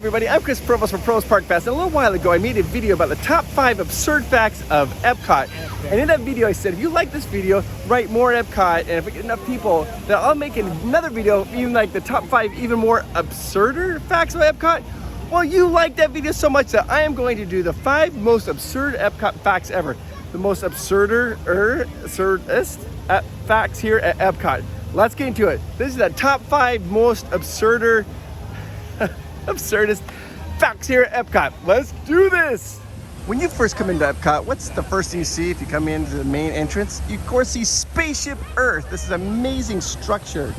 Everybody, I'm Provost from Provost Park Pass, and a little while ago I made a video about the top 5 absurd facts of Epcot. And in that video I said, if you like this video, write more Epcot, and if we get enough people, then I'll make another video, even like the top 5 even more absurder facts of Epcot. Well, you liked that video so much that I am going to do the 5 most absurd Epcot facts ever. The most absurdest facts here at Epcot. Let's get into it. This is the top 5 most absurdest facts here at Epcot. Let's do this. When you first come into Epcot, what's the first thing you see if you come into the main entrance? You of course see Spaceship Earth. This is an amazing structure.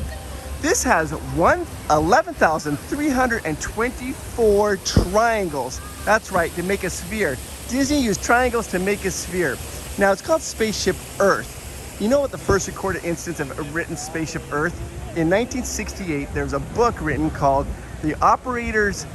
This has 11,324 triangles. That's right, to make a sphere. Disney used triangles to make a sphere. Now it's called Spaceship Earth. You know what the first recorded instance of a written Spaceship Earth? In 1968, there was a book written called The Operator's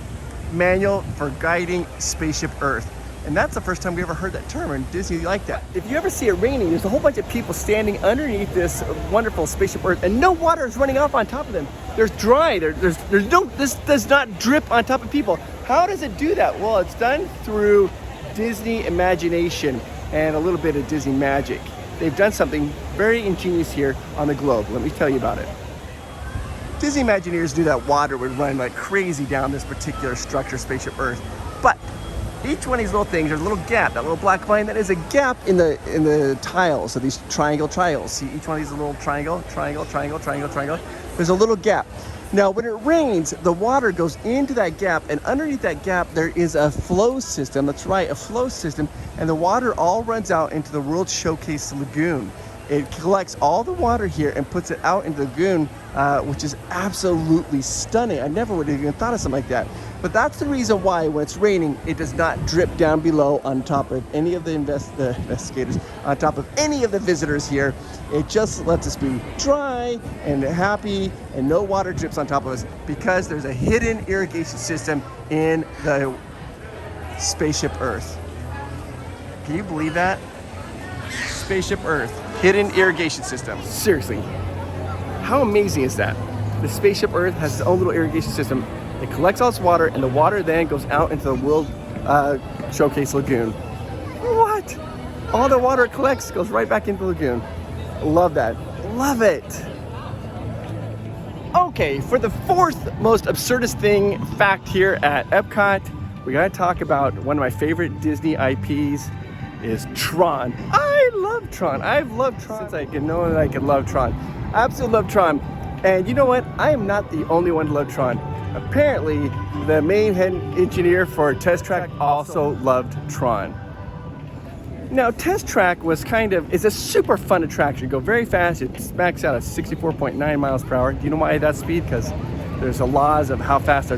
Manual for Guiding Spaceship Earth. And that's the first time we ever heard that term, and Disney liked that. If you ever see it raining, there's a whole bunch of people standing underneath this wonderful Spaceship Earth, and no water is running off on top of them. There's dry, there's no, this does not drip on top of people. How does it do that? Well, it's done through Disney imagination and a little bit of Disney magic. They've done something very ingenious here on the globe. Let me tell you about it. Disney Imagineers knew that water would run like crazy down this particular structure, Spaceship Earth. But each one of these little things, there's a little gap, that little black line, that is a gap in the tiles of these triangles. See each one of these little triangle. There's a little gap. Now when it rains, the water goes into that gap, and underneath that gap there is a flow system. That's right, a flow system, and the water all runs out into the World Showcase Lagoon. It collects all the water here and puts it out into the lagoon, which is absolutely stunning. I never would have even thought of something like that. But that's the reason why when it's raining, it does not drip down below on top of any of the investigators, on top of any of the visitors here. It just lets us be dry and happy, and no water drips on top of us because there's a hidden irrigation system in the Spaceship Earth. Can you believe that? Spaceship Earth, hidden irrigation system. Seriously, how amazing is that? The Spaceship Earth has its own little irrigation system. It collects all its water, and the water then goes out into the World Showcase Lagoon. What? All the water it collects goes right back into the lagoon. Love that. Love it. Okay, for the 4th most absurdest fact here at Epcot, we gotta talk about one of my favorite Disney IPs is Tron. I love Tron. I've loved Tron since I could know that I could love Tron. I absolutely love Tron. And you know what? I am not the only one to love Tron. Apparently, the main head engineer for Test Track also loved Tron. Now, Test Track is a super fun attraction. You go very fast. It maxes out at 64.9 miles per hour. Do you know why that speed? Because there's laws of how fast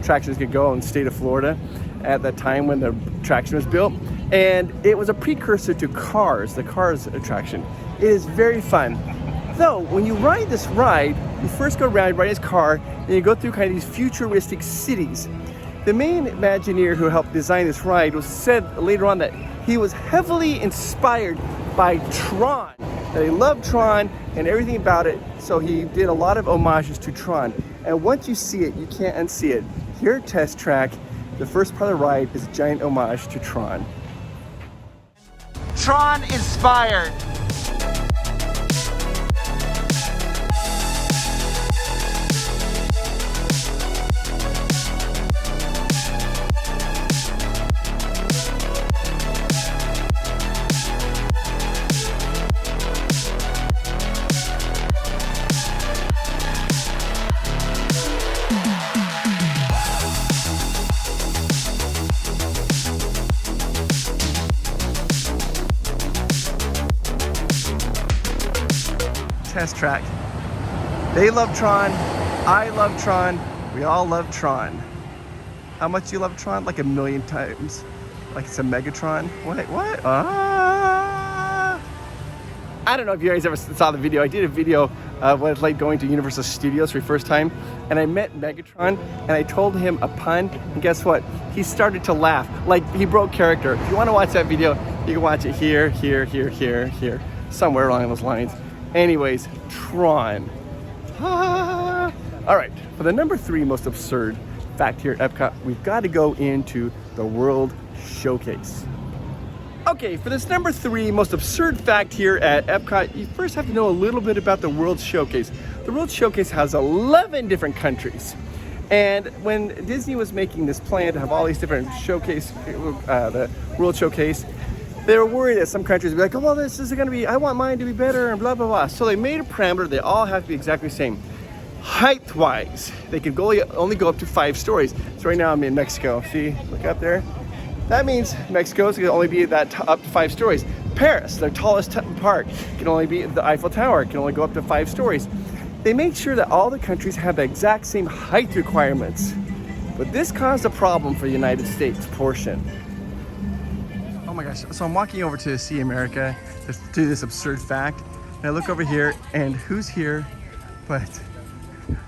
attractions could go in the state of Florida at that time when the attraction was built. And it was a precursor to Cars, the Cars attraction. It is very fun. Though, when you ride this ride, you first go around, ride his car, and you go through kind of these futuristic cities. The main Imagineer who helped design this ride said later on that he was heavily inspired by Tron, that he loved Tron and everything about it, so he did a lot of homages to Tron. And once you see it, you can't unsee it. Here at Test Track, the first part of the ride is a giant homage to Tron. Tron inspired. Test Track. They love Tron. I love Tron. We all love Tron. How much do you love Tron? Like 1,000,000 times. Like it's a Megatron. What? I don't know if you guys ever saw the video. I did a video of what it's like going to Universal Studios for the first time, and I met Megatron, and I told him a pun, and guess what? He started to laugh. Like, he broke character. If you want to watch that video, you can watch it here, somewhere along those lines. Anyways, Tron. All right, for the number 3 most absurd fact here at Epcot, we've got to go into the World Showcase. Okay, for this number 3 most absurd fact here at Epcot, you first have to know a little bit about the World Showcase. The World Showcase has 11 different countries. And when Disney was making this plan to have all these different showcase, the World Showcase, they were worried that some countries would be like, oh, well, this is going to be, I want mine to be better and blah, blah, blah. So they made a parameter. They all have to be exactly the same. Height-wise, they can only go up to 5 stories. So right now I'm in Mexico. See, look up there. That means Mexico's can only be that up to 5 stories. Paris, their tallest park, can only be the Eiffel Tower, can only go up to 5 stories. They made sure that all the countries have the exact same height requirements. But this caused a problem for the United States portion. Oh my gosh, so I'm walking over to see America to do this absurd fact. And I look over here, and who's here but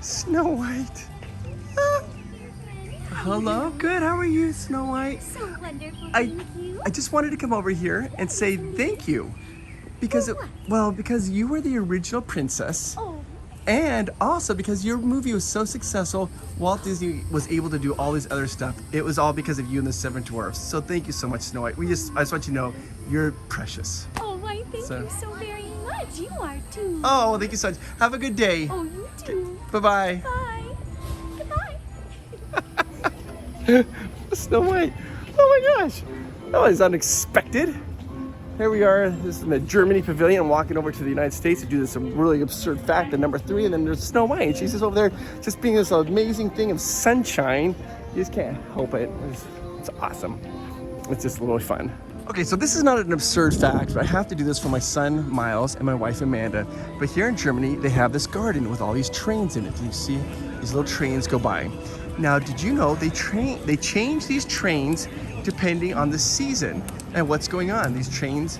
Snow White. Ah. Hello, good, how are you, Snow White? So wonderful, thank you. I just wanted to come over here and say thank you. Because, because you were the original princess. Oh. And also because your movie was so successful, Walt Disney was able to do all this other stuff. It was all because of you and the 7 Dwarfs. So thank you so much, Snow White. I just want you to know, you're precious. Oh, why, thank you so very much. You are too. Oh, well, thank you so much. Have a good day. Oh, you too. Bye-bye. Bye. Goodbye. Snow White. Oh my gosh. That was unexpected. Here we are, this is in the Germany pavilion. I'm walking over to the United States to do this really absurd fact at number 3, and then there's Snow White. She's just over there just being this amazing thing of sunshine. You just can't help it. It's awesome. It's just really fun. Okay, so this is not an absurd fact, but I have to do this for my son, Miles, and my wife, Amanda. But here in Germany, they have this garden with all these trains in it. You see these little trains go by. Now, did you know they change these trains depending on the season and what's going on? These trains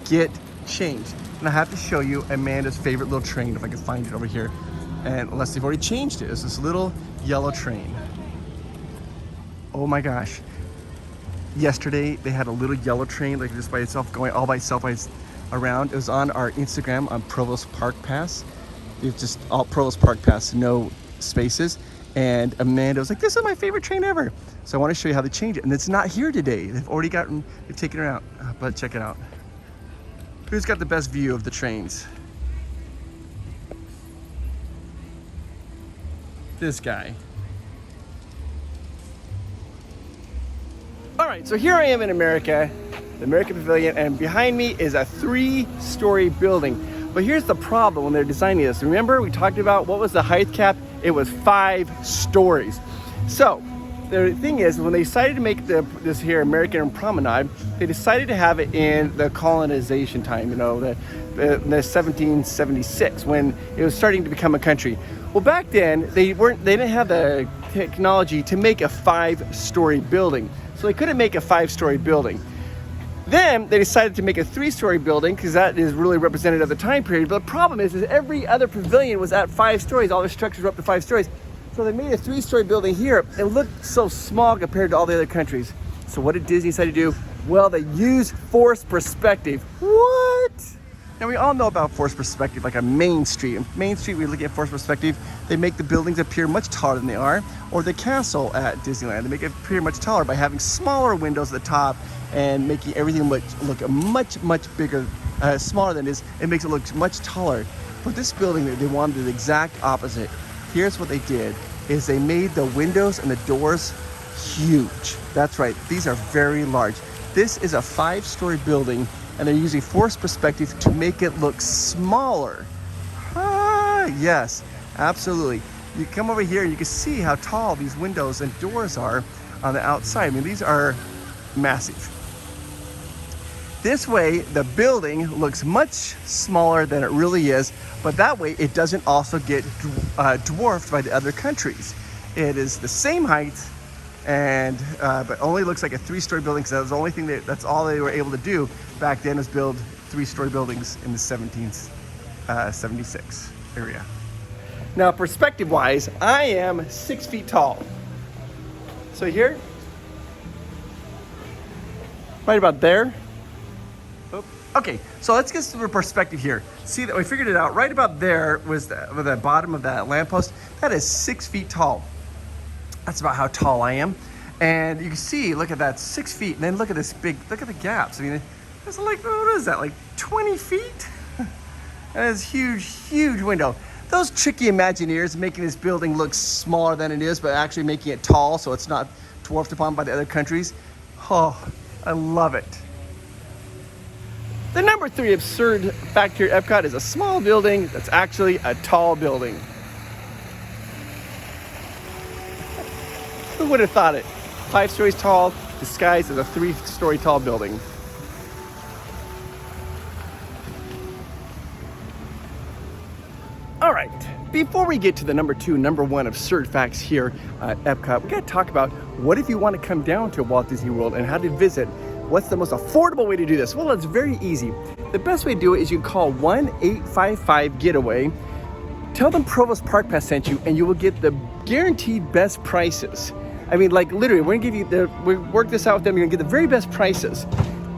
get changed. And I have to show you Amanda's favorite little train, if I can find it over here. And unless they've already changed it, it's this little yellow train. Oh my gosh. Yesterday, they had a little yellow train, like just by itself, going all by itself around. It was on our Instagram on Provost Park Pass. It's just all Provost Park Pass, no spaces. And Amanda was like, this is my favorite train ever. So I want to show you how they change it. And it's not here today. They've taken her out. But check it out. Who's got the best view of the trains? This guy. All right, so here I am in America, the American Pavilion, and behind me is a 3-story building. But here's the problem when they're designing this. Remember, we talked about what was the height cap? It was 5 stories. So the thing is, when they decided to make this here American Promenade, they decided to have it in the colonization time, you know, the 1776, when it was starting to become a country. Well, back then they didn't have the technology to make a 5-story building, so they couldn't make a 5-story building. Then they decided to make a 3-story building because that is really representative of the time period. But the problem is every other pavilion was at 5 stories. All the structures were up to 5 stories. So they made a 3-story building here. It looked so small compared to all the other countries. So what did Disney decide to do? Well, they used forced perspective. What? Now we all know about forced perspective, like on Main Street. On Main Street, we look at forced perspective. They make the buildings appear much taller than they are. Or the castle at Disneyland, they make it appear much taller by having smaller windows at the top and making everything look much bigger, smaller than it is. It makes it look much taller. But this building, they wanted the exact opposite. Here's what they did, is they made the windows and the doors huge. That's right, these are very large. This is a 5-story building, and they're using forced perspective to make it look smaller. Ah, yes, absolutely. You come over here and you can see how tall these windows and doors are on the outside. I mean, these are massive. This way, the building looks much smaller than it really is, but that way it doesn't also get dwarfed by the other countries. It is the same height, and but only looks like a 3-story building because that was the only thing that's all they were able to do back then, was build 3-story buildings in the 1776 area. Now, perspective-wise, I am 6 feet tall. So here, right about there. Okay, so let's get some perspective here. See that we figured it out. Right about there was the bottom of that lamppost. That is 6 feet tall. That's about how tall I am. And you can see, look at that, 6 feet. And then look at this big, look at the gaps. I mean, it's like, what is that, like 20 feet? That is huge, huge window. Those tricky Imagineers making this building look smaller than it is, but actually making it tall so it's not dwarfed upon by the other countries. Oh, I love it. The number 3 absurd fact here at Epcot is a small building that's actually a tall building. Who would have thought it? 5 stories tall, disguised as a 3-story tall building. All right, before we get to the number 1 absurd facts here at Epcot, we gotta talk about what if you want to come down to Walt Disney World and how to visit. What's the most affordable way to do this? Well, it's very easy. The best way to do it is you can call 1-855-GETAWAY, tell them Provost Park Pass sent you, and you will get the guaranteed best prices. I mean, like literally, we're gonna give you we work this out with them, you're gonna get the very best prices.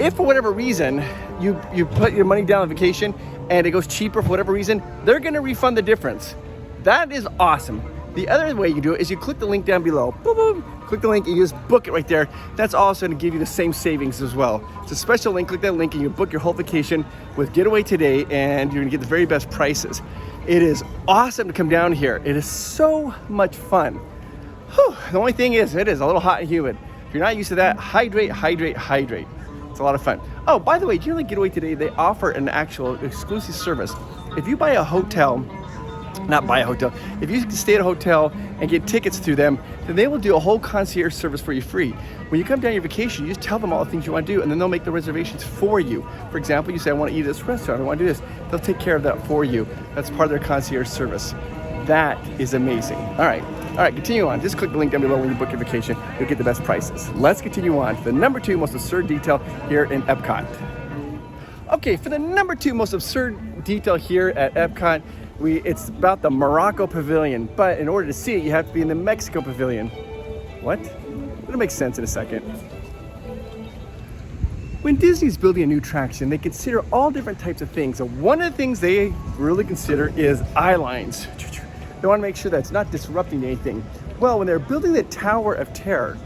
If for whatever reason, you put your money down on vacation and it goes cheaper for whatever reason, they're gonna refund the difference. That is awesome. The other way you do it is you click the link down below. Boom, boom. Click the link and you just book it right there. That's also gonna give you the same savings as well. It's a special link, click that link and you book your whole vacation with Getaway today and you're gonna get the very best prices. It is awesome to come down here. It is so much fun. Whew. The only thing is, it is a little hot and humid. If you're not used to that, hydrate, hydrate, hydrate. It's a lot of fun. Oh, by the way, do you know like Getaway today, they offer an actual exclusive service. If you buy a hotel, if you stay at a hotel and get tickets through them, then they will do a whole concierge service for you free. When you come down your vacation, you just tell them all the things you want to do and then they'll make the reservations for you. For example, you say, I want to eat at this restaurant, I want to do this. They'll take care of that for you. That's part of their concierge service. That is amazing. All right, continue on. Just click the link down below when you book your vacation. You'll get the best prices. Let's continue on to the number 2 most absurd detail here in Epcot. Okay, for the number 2 most absurd detail here at Epcot, it's about the Morocco Pavilion. But in order to see it, you have to be in the Mexico Pavilion. What? It'll make sense in a second. When Disney's building a new attraction, they consider all different types of things. And one of the things they really consider is eye lines. They want to make sure that it's not disrupting anything. Well, when they're building the Tower of Terror,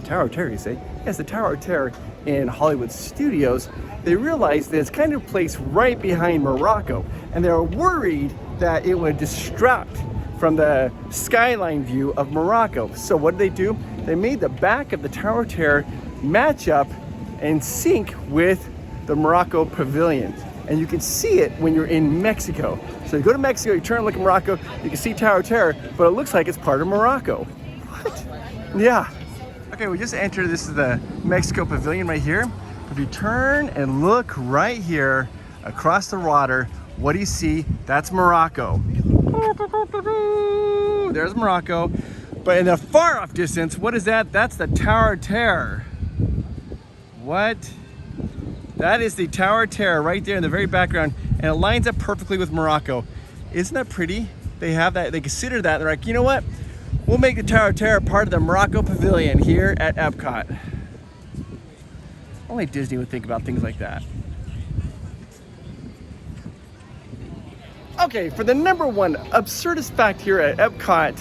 you say? Yes, the Tower of Terror in Hollywood Studios, they realized that it's kind of placed right behind Morocco, and they were worried that it would distract from the skyline view of Morocco. So what did they do? They made the back of the Tower of Terror match up and sync with the Morocco Pavilion. And you can see it when you're in Mexico. So you go to Mexico, you turn and look at Morocco, you can see Tower of Terror, but it looks like it's part of Morocco. What? Yeah. Okay, we just entered, this is the Mexico Pavilion right here. If you turn and look right here across the water, what do you see? That's Morocco. There's Morocco. But in the far off distance, what is that? That's the Tower of Terror. What? That is the Tower of Terror right there in the very background, and it lines up perfectly with Morocco. Isn't that pretty? They have that, they consider that. They're like, you know what? We'll make the Tower of Terror part of the Morocco Pavilion here at Epcot. Only Disney would think about things like that. Okay, for the number 1 absurdist fact here at Epcot,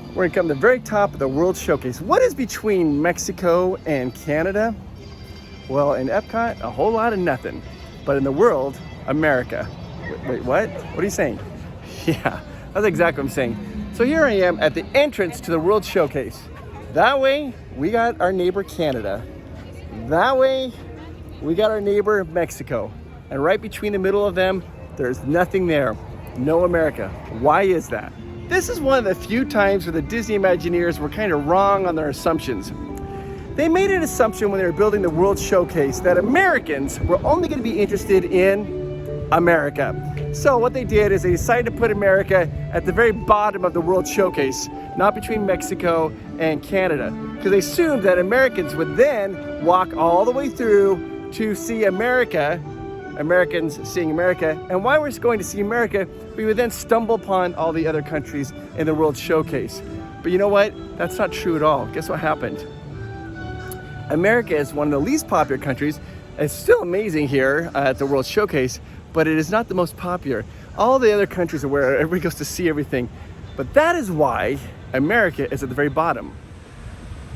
we're gonna come to the very top of the World Showcase. What is between Mexico and Canada? Well, in Epcot, a whole lot of nothing. But in the world, America. Wait, what? What are you saying? Yeah, that's exactly what I'm saying. So here I am at the entrance to the World Showcase. That way, we got our neighbor Canada. That way, we got our neighbor Mexico. And right between the middle of them, there's nothing there. No America. Why is that? This is one of the few times where the Disney Imagineers were kind of wrong on their assumptions. They made an assumption when they were building the World Showcase that Americans were only going to be interested in America. So what they did is they decided to put America at the very bottom of the World Showcase, not between Mexico and Canada, because they assumed that Americans would then walk all the way through to see America, Americans seeing America, and while we're going to see America, we would then stumble upon all the other countries in the World Showcase. But you know what? That's not true at all. Guess what happened? America is one of the least popular countries It's still amazing here at the World Showcase, but it is not the most popular. All the other countries are where everybody goes to see everything, but that is why America is at the very bottom.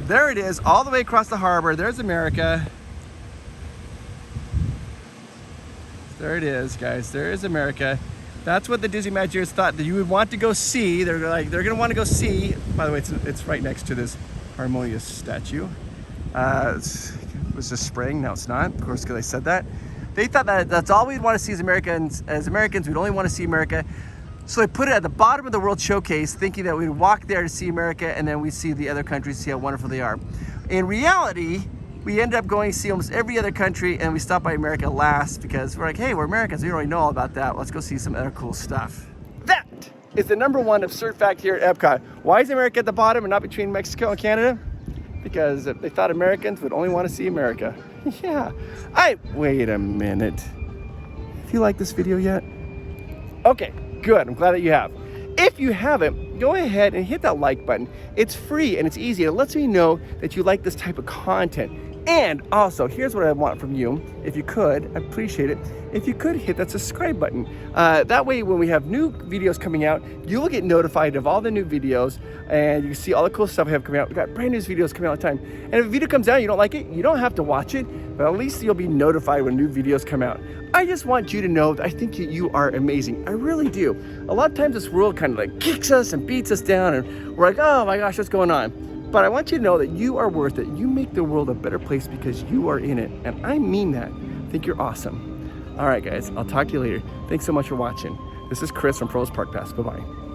There it is, all the way across the harbor. There's America. There it is, guys. There is America. That's what the Disney Imagineers thought that you would want to go see. They're gonna want to go see. By the way, it's right next to this harmonious statue. It was just spring. No, it's not. Of course, because I said that. They thought that that's all we'd want to see as Americans. As Americans, we'd only want to see America. So they put it at the bottom of the World Showcase, thinking that we'd walk there to see America, and then we'd see the other countries, see how wonderful they are. In reality, we end up going to see almost every other country, and we stop by America last because we're like, hey, we're Americans. We don't really know all about that. Let's go see some other cool stuff. That is the #1 absurd fact here at Epcot. Why is America at the bottom and not between Mexico and Canada? Because they thought Americans would only want to see America. Yeah. Wait a minute. Have you liked this video yet? Okay, good. I'm glad that you have. If you haven't, go ahead and hit that like button. It's free and it's easy. It lets me know that you like this type of content. And also, here's what I want from you. If you could, I'd appreciate it. If you could hit that subscribe button. That way, when we have new videos coming out, you will get notified of all the new videos and you can see all the cool stuff I have coming out. We've got brand new videos coming out all the time. And if a video comes out and you don't like it, you don't have to watch it, but at least you'll be notified when new videos come out. I just want you to know that I think you are amazing. I really do. A lot of times this world kind of like kicks us and beats us down and we're like, oh my gosh, what's going on? But I want you to know that you are worth it. You make the world a better place because you are in it. And I mean that. I think you're awesome. All right, guys, I'll talk to you later. Thanks so much for watching. This is Chris from Provost Park Pass. Bye-bye.